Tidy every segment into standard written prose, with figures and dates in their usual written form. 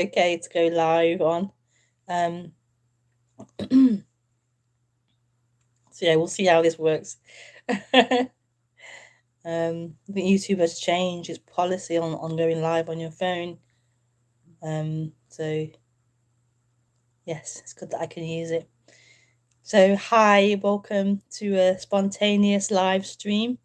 okay to go live on. So yeah, we'll see how this works. I think YouTube has changed its policy on going live on your phone. So yes, it's good that I can use it. So hi, welcome to a spontaneous live stream.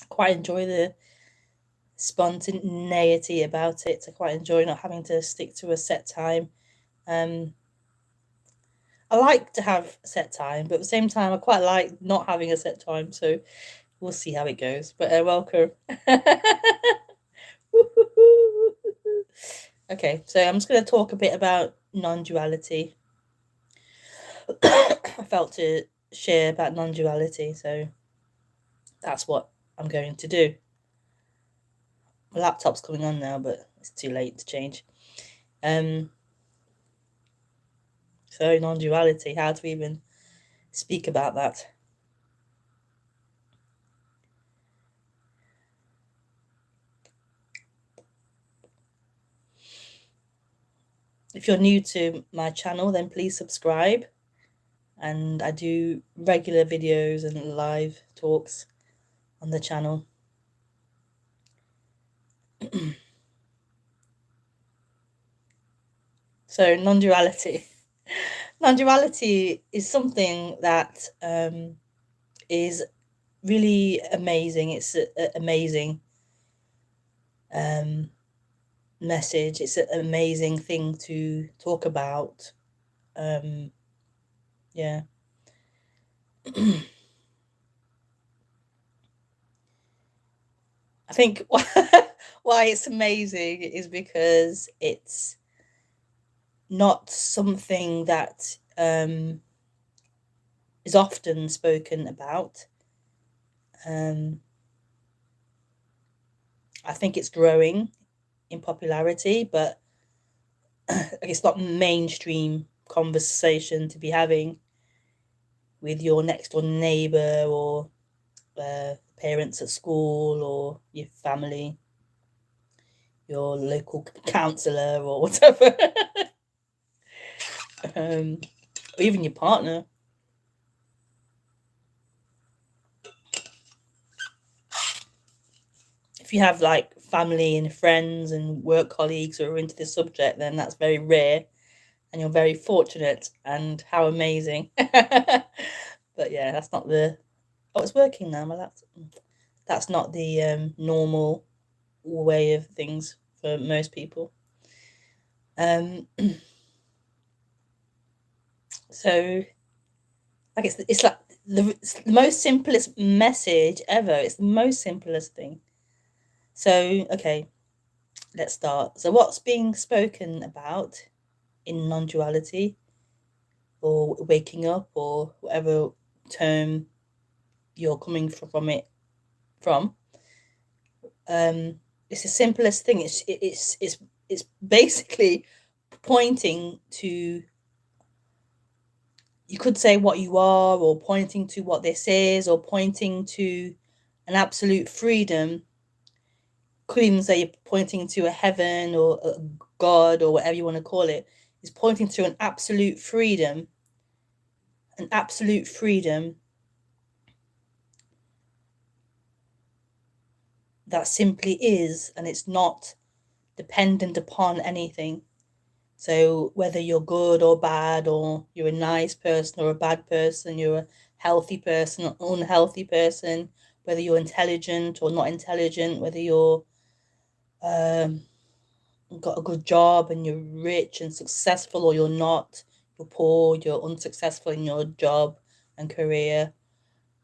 Quite enjoy the spontaneity about it. I quite enjoy not having to stick to a set time. I like to have a set time, but at the same time, I quite like not having a set time. So we'll see how it goes. But welcome. Okay, so I'm just going to talk a bit about non-duality. I felt to share about non-duality, so that's what I'm going to do. My laptop's coming on now, but it's too late to change. So non-duality, how to even speak about that. If you're new to my channel, then please subscribe. And I do regular videos and live talks on the channel. So non-duality. Non-duality is something that is really amazing. It's an amazing message. It's an amazing thing to talk about. Yeah. I think why it's amazing is because it's not something that is often spoken about. I think it's growing in popularity, but it's not mainstream conversation to be having with your next door neighbor or parents at school or your family, your local counsellor or whatever, or even your partner. If you have like family and friends and work colleagues who are into this subject, then that's very rare and you're very fortunate, and how amazing. But yeah, that's not the it's working now, my laptop. That's not the normal way of things for most people. So I guess it's like the most simplest message ever. It's the most simplest thing. So okay, let's start. So what's being spoken about in non-duality or waking up or whatever term you're coming from it from? It's the simplest thing. It's basically pointing to, you could say, what you are, or pointing to what this is, or pointing to an absolute freedom. Could even say you're pointing to a heaven or a God or whatever you want to call it. Is pointing to an absolute freedom that simply is, and it's not dependent upon anything. So whether you're good or bad, or you're a nice person or a bad person, you're a healthy person or unhealthy person, whether you're intelligent or not intelligent, whether you're got a good job and you're rich and successful, or you're not, you're poor, you're unsuccessful in your job and career,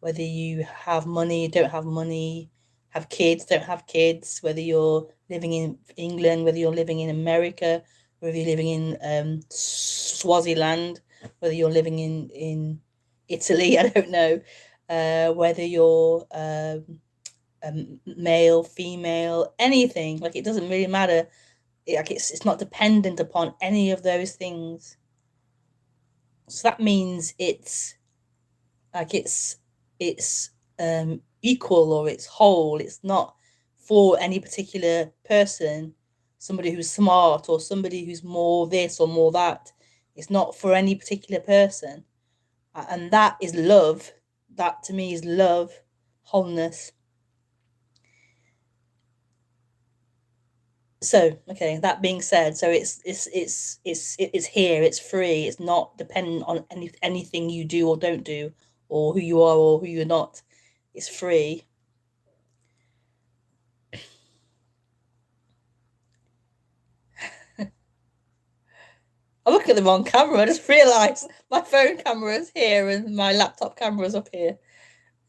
whether you have money, don't have money, have kids, don't have kids, whether you're living in England, whether you're living in America, whether you're living in Swaziland, whether you're living in Italy, I don't know, whether you're male, female, anything, like it doesn't really matter. Like it's not dependent upon any of those things. So that means it's Like it's equal, or it's whole. It's not for any particular person, somebody who's smart or somebody who's more this or more that. It's not for any particular person. And that is love. That to me is love, wholeness. So, okay, that being said, so it's here, it's free, it's not dependent on anything you do or don't do, or who you are or who you're not. It's free. I look at the wrong camera. I just realised my phone camera is here and my laptop camera is up here.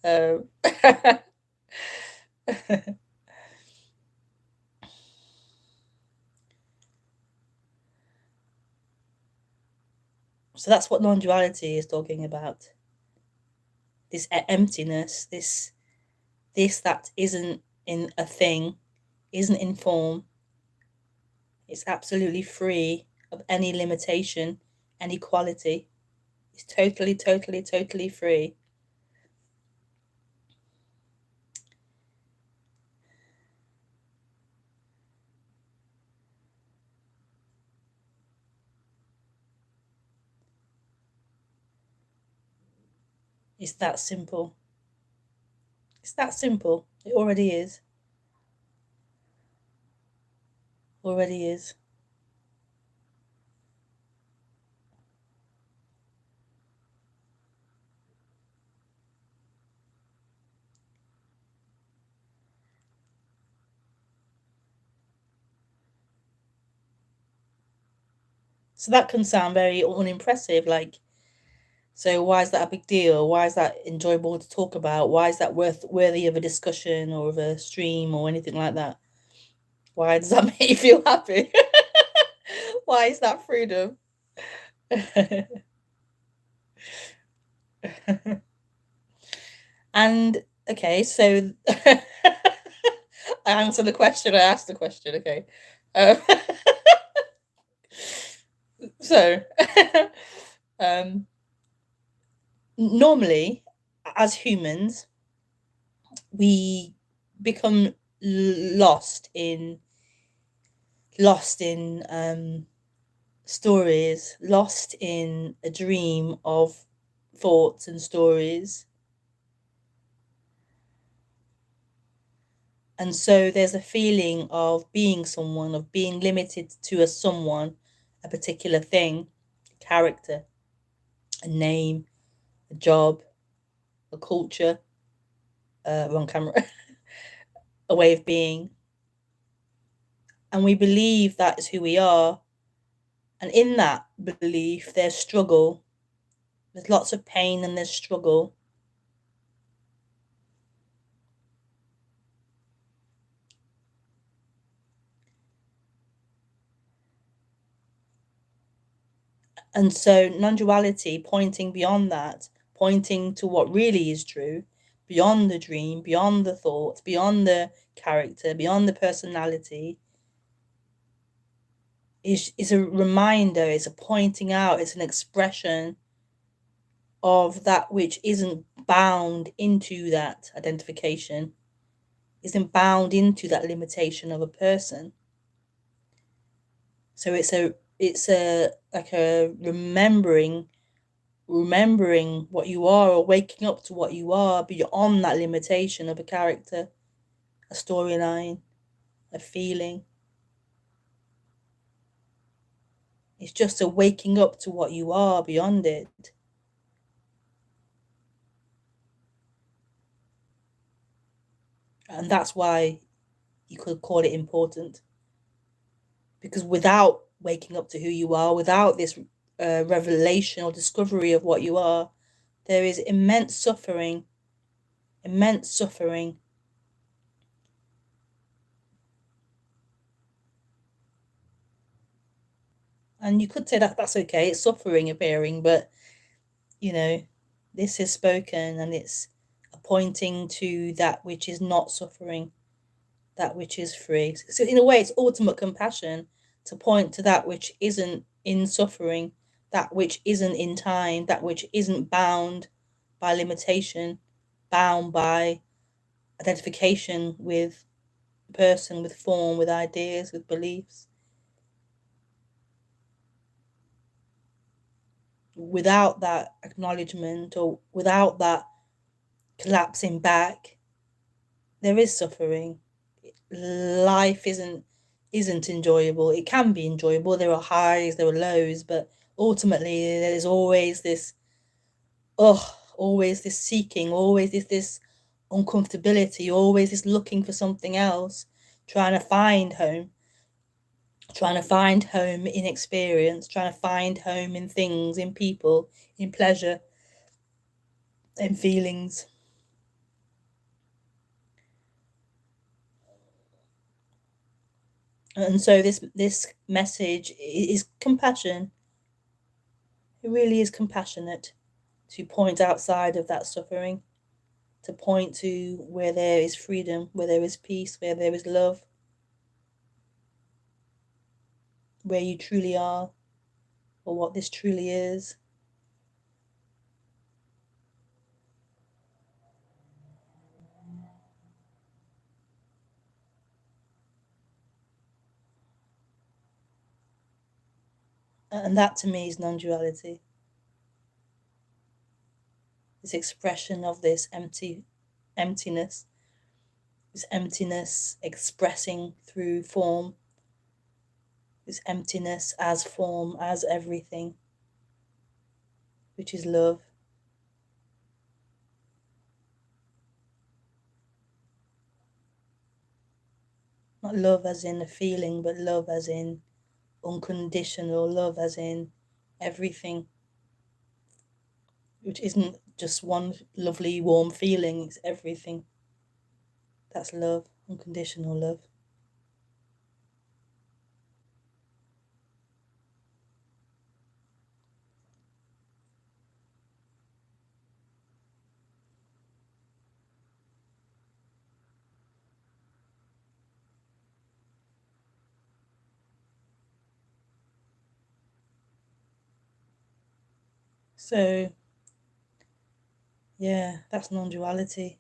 So that's what non-duality is talking about. This emptiness, this that isn't in a thing, isn't in form. It's absolutely free of any limitation, any quality. It's totally, totally, totally free. It's that simple. It's that simple. It already is. Already is. So that can sound very unimpressive. Like, so why is that a big deal? Why is that enjoyable to talk about? Why is that worthy of a discussion or of a stream or anything like that? Why does that make you feel happy? Why is that freedom? And okay, so I answered the question. I asked the question. Okay, um, so um, normally, as humans, we become lost in stories, lost in a dream of thoughts and stories. And so there's a feeling of being someone, of being limited to a someone, a particular thing, a character, a name, a job, a culture, wrong camera, a way of being. And we believe that is who we are. And in that belief, there's struggle. There's lots of pain and there's struggle. And so non-duality, pointing beyond that, pointing to what really is true, beyond the dream, beyond the thoughts, beyond the character, beyond the personality, is a reminder, it's a pointing out, it's an expression of that which isn't bound into that identification, isn't bound into that limitation of a person. So it's a like a remembering what you are, or waking up to what you are beyond that limitation of a character, a storyline, a feeling. It's just a waking up to what you are beyond it. And that's why you could call it important. Because without waking up to who you are, without this revelation or discovery of what you are, there is immense suffering, immense suffering. And you could say that that's okay, it's suffering appearing, but you know, this is spoken and it's pointing to that which is not suffering, that which is free. So in a way, it's ultimate compassion to point to that which isn't in suffering, that which isn't in time, that which isn't bound by limitation, bound by identification with person, with form, with ideas, with beliefs. Without that acknowledgement, or without that collapsing back, there is suffering. Life isn't enjoyable. It can be enjoyable. There are highs, there are lows, but ultimately there's always this always this seeking, always this uncomfortability, always this looking for something else, trying to find home, in experience, trying to find home in things, in people, in pleasure, in feelings. And so this message is compassion. It really is compassionate to point outside of that suffering, to point to where there is freedom, where there is peace, where there is love, where you truly are, or what this truly is. And that to me is non-duality. This expression of this emptiness, this emptiness expressing through form, this emptiness as form, as everything, which is love. Not love as in a feeling, but love as in unconditional love, as in everything, which isn't just one lovely warm feeling, it's everything. That's love, unconditional love. So yeah, that's non-duality.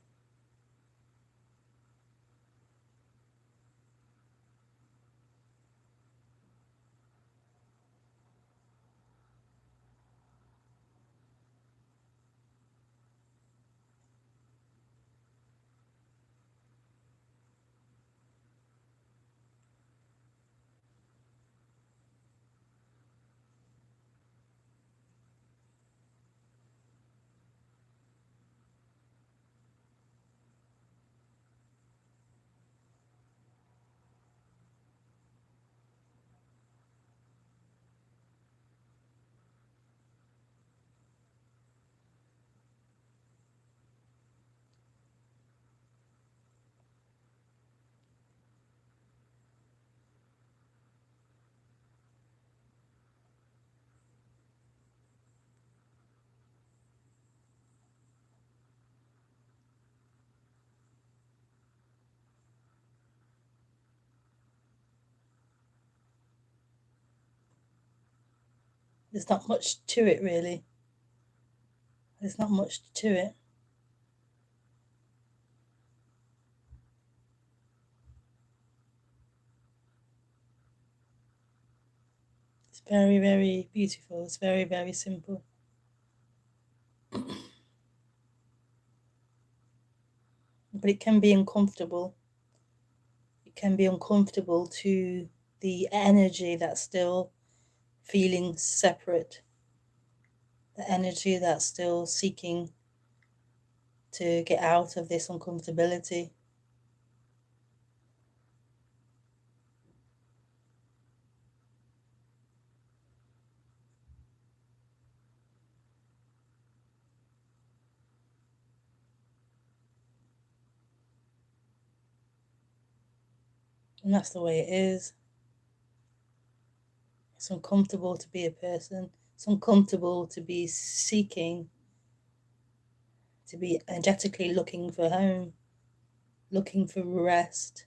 There's not much to it, really. There's not much to it. It's very, very beautiful. It's very, very simple. But it can be uncomfortable. It can be uncomfortable to the energy that's still feeling separate, the energy that's still seeking to get out of this uncomfortability. And that's the way it is. It's uncomfortable to be a person. It's uncomfortable to be seeking, to be energetically looking for home, looking for rest.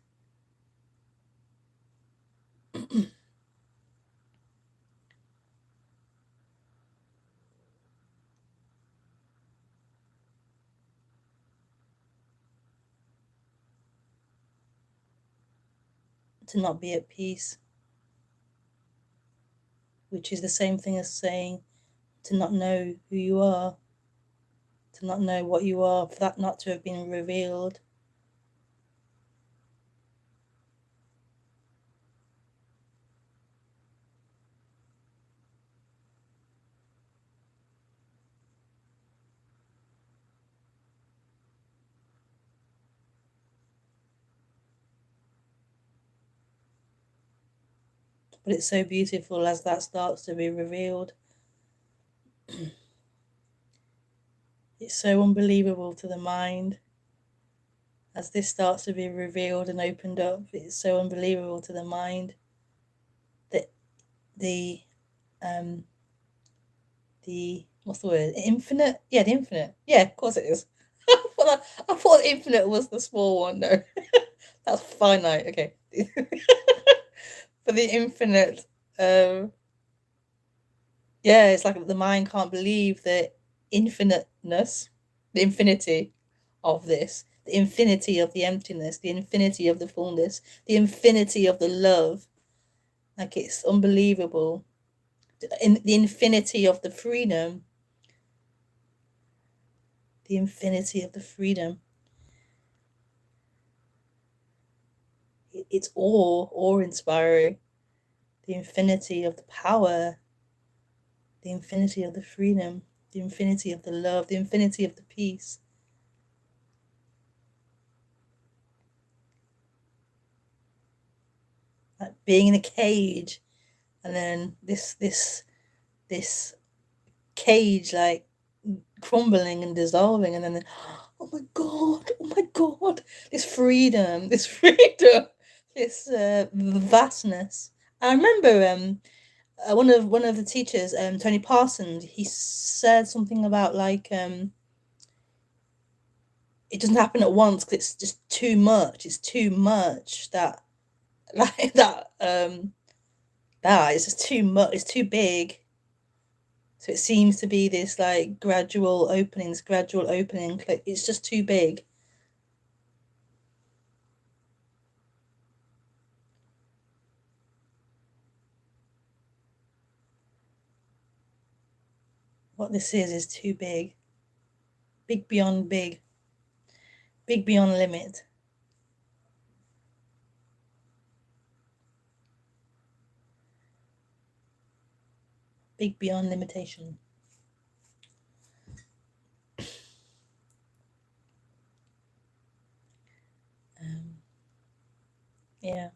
to not be at peace, which is the same thing as saying to not know who you are, to not know what you are, for that not to have been revealed. But it's so beautiful as that starts to be revealed. It's so unbelievable to the mind. As this starts to be revealed and opened up, it's so unbelievable to the mind that the what's the word? Infinite? Yeah, the infinite. Yeah, of course it is. I thought infinite was the small one. No, that's finite. Okay, but the infinite. Yeah, it's like the mind can't believe the infiniteness, the infinity of this, the infinity of the emptiness, the infinity of the fullness, the infinity of the love. Like it's unbelievable. In the infinity of the freedom, the infinity of the freedom. It's awe-inspiring. The infinity of the power, the infinity of the freedom, the infinity of the love, the infinity of the peace. Like being in a cage, and then this cage like crumbling and dissolving, and then oh my god, this freedom, this vastness. I remember one of the teachers, Tony Parsons, he said something about like it doesn't happen at once because it's just too much. It's too much that like that it's just too much. It's too big. So it seems to be this like gradual opening. It's just too big. What this is too big. Big beyond big. Big beyond limit. Big beyond limitation. Yeah.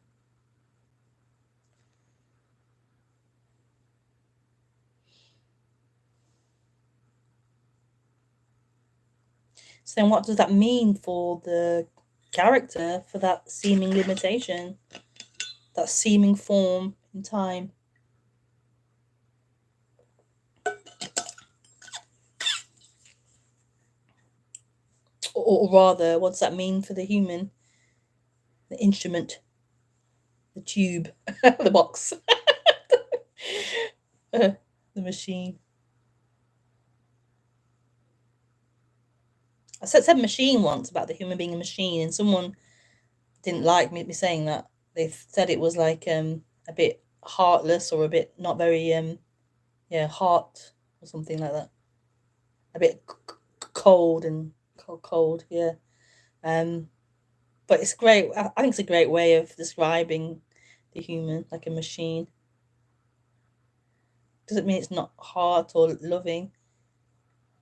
So then what does that mean for the character, for that seeming limitation, that seeming form in time? Or rather, what does that mean for the human, the instrument, the tube, the box, the machine? I said machine once about the human being a machine, and someone didn't like me saying that. They said it was like a bit heartless or a bit not very heart or something like that. A bit cold and cold, yeah. But it's great. I think it's a great way of describing the human, like a machine. Doesn't mean it's not heart or loving.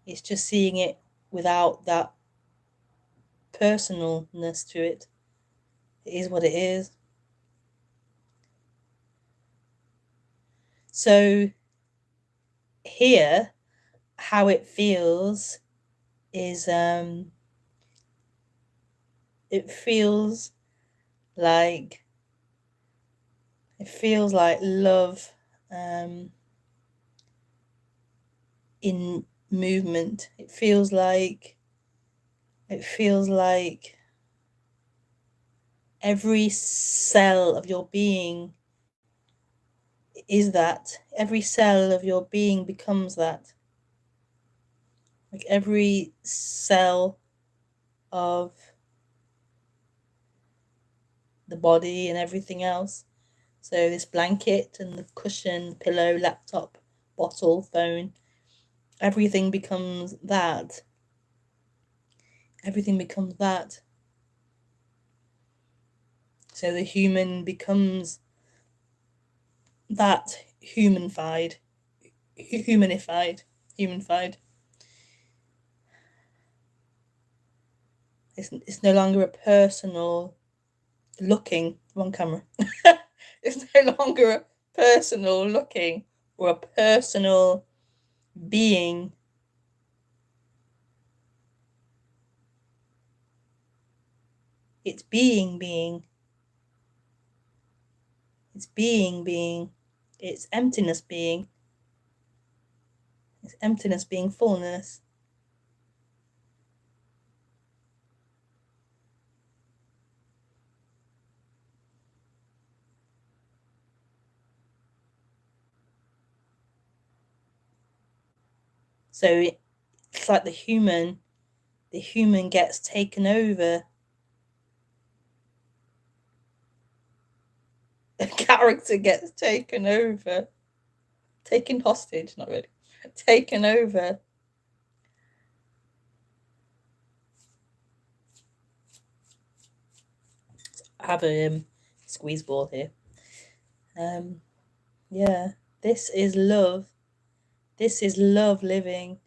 It's just seeing it without that personalness to it. It is what it is. So here, how it feels is it feels like love in movement. It feels like every cell of your being is that. Every cell of your being becomes that. Like every cell of the body and everything else. So this blanket and the cushion, pillow, laptop, bottle, phone, everything becomes that. Everything becomes that. So the human becomes that humanified. It's no longer a personal looking, wrong camera. It's no longer a personal looking or a personal being. It's being. It's being. It's emptiness being. It's emptiness being fullness. So it's like the human gets taken over. The character gets taken over. Taken hostage, not really. Taken over. I have a squeeze ball here. Yeah, this is love. This is love living.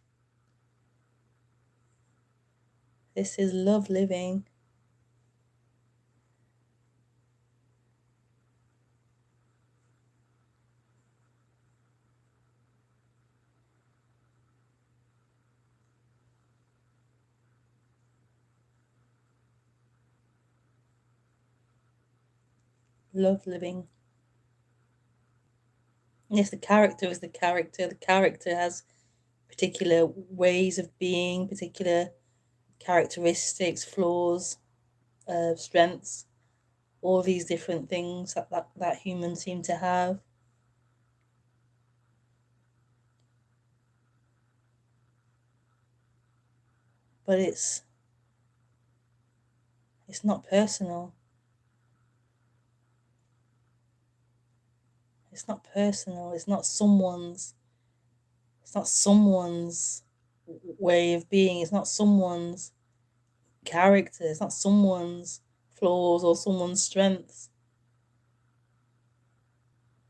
This is love living. Love living. Yes, the character is the character. The character has particular ways of being, particular characteristics, flaws, strengths, all these different things that humans seem to have. But it's not personal. It's not personal. It's not someone's way of being. It's not someone's character. It's not someone's flaws or someone's strengths.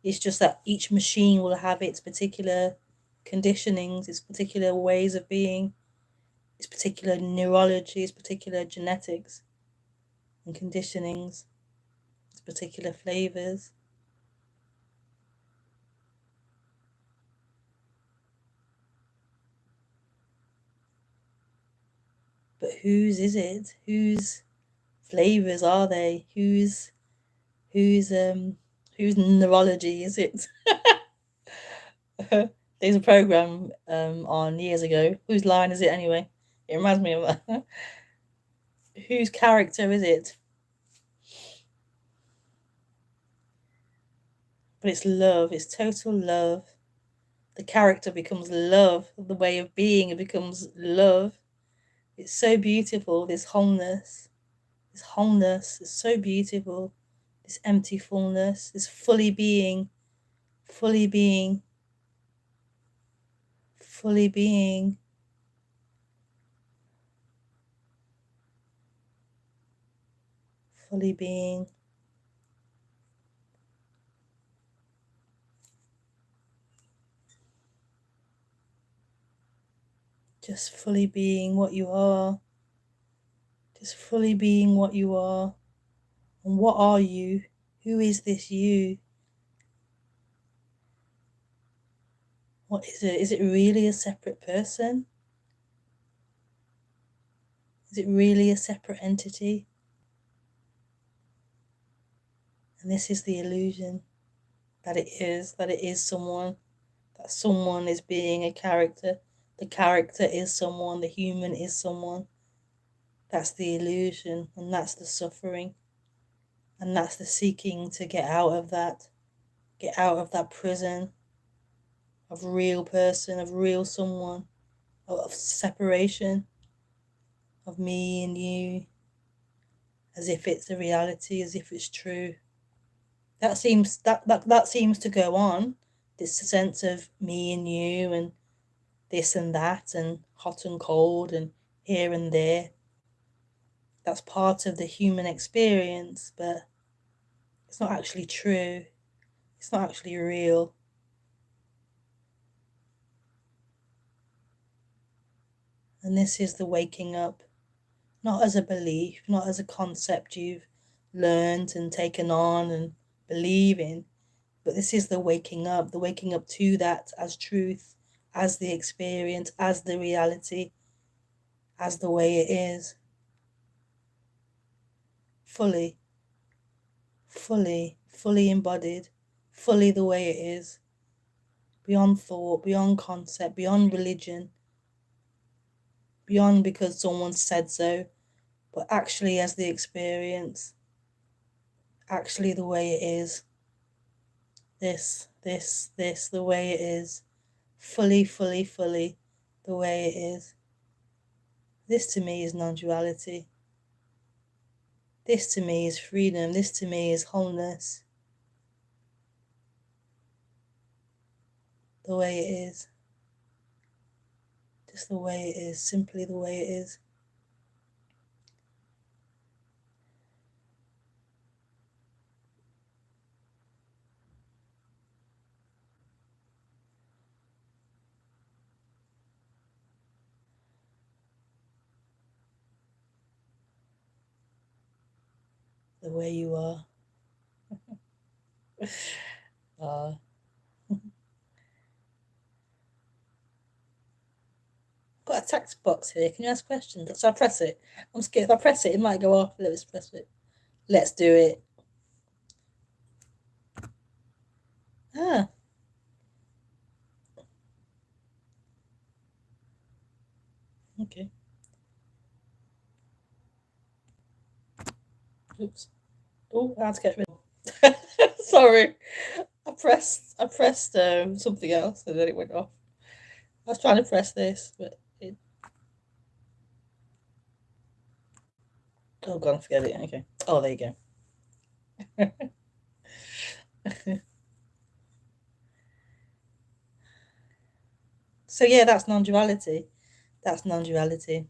It's just that each machine will have its particular conditionings, its particular ways of being, its particular neurology, its particular genetics and conditionings, its particular flavors. But whose is it? Whose flavors are they? Whose neurology is it? There's a program on years ago. Whose line is it anyway? It reminds me of that. Whose character is it? But it's love. It's total love. The character becomes love. The way of being, it becomes love. It's so beautiful. This wholeness is so beautiful. This empty fullness, this fully being, fully being, fully being. Fully being. Just fully being what you are. Just fully being what you are. And what are you? Who is this you? What is it? Is it really a separate person? Is it really a separate entity? And this is the illusion that it is someone, that someone is being a character. The character is someone, the human is someone. That's the illusion, and that's the suffering, and that's the seeking to get out of that prison of real person, of real someone, of separation, of me and you, as if it's a reality, as if it's true. That seems to go on. This sense of me and you and this and that and hot and cold and here and there. That's part of the human experience, but it's not actually true. It's not actually real. And this is the waking up, not as a belief, not as a concept you've learned and taken on and believe in, but this is the waking up to that as truth, as the experience, as the reality, as the way it is. Fully, fully embodied, fully the way it is. Beyond thought, beyond concept, beyond religion, beyond because someone said so, but actually as the experience, actually the way it is. This, the way it is. Fully, the way it is. This to me is non-duality. This to me is freedom. This to me is wholeness. The way it is. Just the way it is. Simply the way it is. The way you are. Got a text box here. Can you ask questions? So I press it. I'm scared if I press it, it might go off. Let's press it. Let's do it. Ah. Okay. Oops. Oh, I had to get rid of Sorry. I pressed something else and then it went off. I was trying to press this, but it. Oh, God, forget it. Okay. Oh, there you go. So, yeah, that's non duality. That's non duality.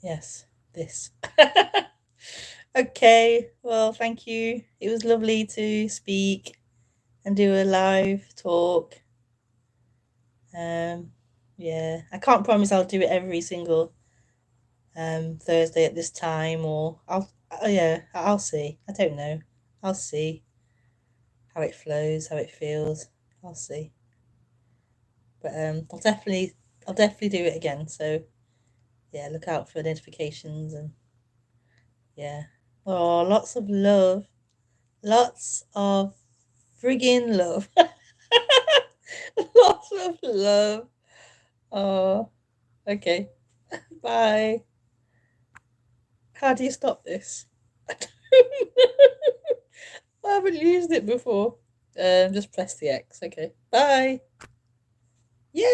Yes, this. Okay, well, thank you. It was lovely to speak and do a live talk. Yeah, I can't promise I'll do it every single Thursday at this time, or yeah, I'll see. I don't know. I'll see how it flows, how it feels. I'll see. But I'll definitely do it again. So yeah, look out for notifications and yeah. Oh, lots of love, lots of friggin' love, lots of love. Oh, okay. Bye. How do you stop this? I haven't used it before. Just press the X. Okay. Bye. Yeah.